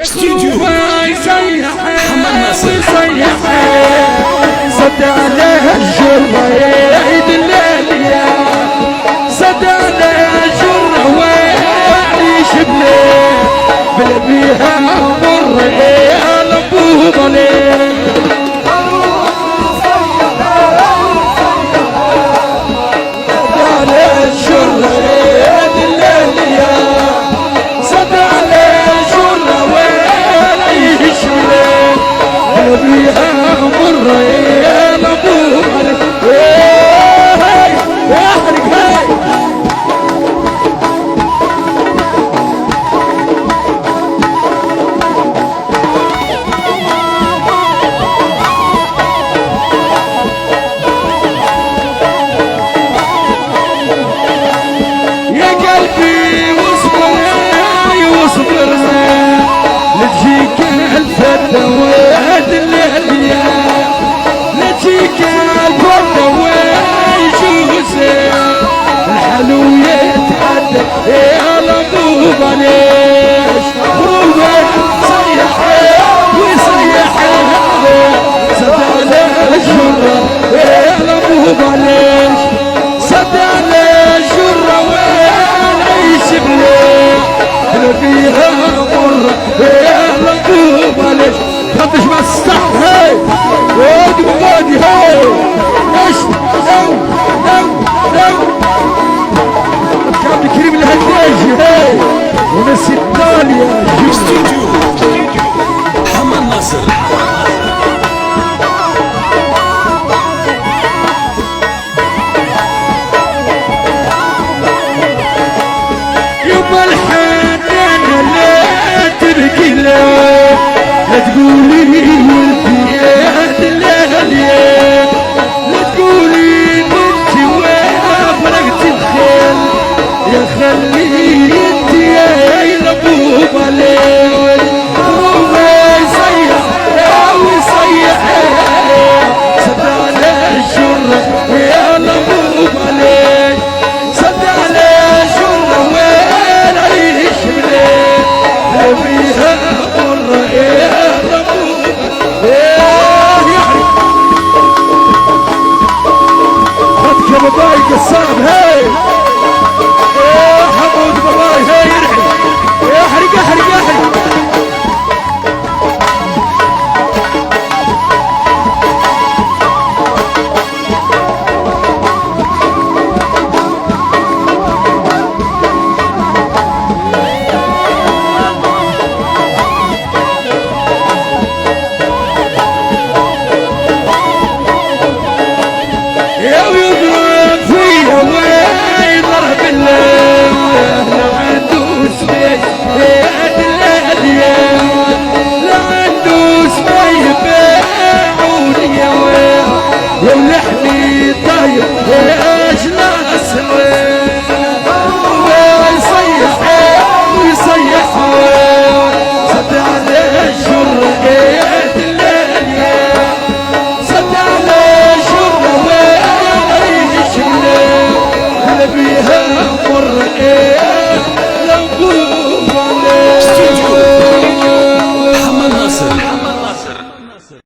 استوديو محمد ناصر صد عليه الجرة يدلل صد عليه الجرة ويعيش بليه بلبيها مر يا لبوبة ليه بيها مر يا لبو يا حرق هاي يا قلبي واصبر واصبر لتجيك الفتى وهد الليل لتجيك الفتى ويجوز الحلو يتحدى يا لبوبة ليش روبه صيح ويصيح صدى الجرة يا لبوبة ليش صدى الجرة ونعيش بليل فيها مرة يا لطوبة ليش خدش ما تستحق هاي وادي وادي هاي ايش نو كابل كريم الهداجي هاي وناس ايطاليا استوديو محمد ناصر يوم الحنان لا تبكي لا تقول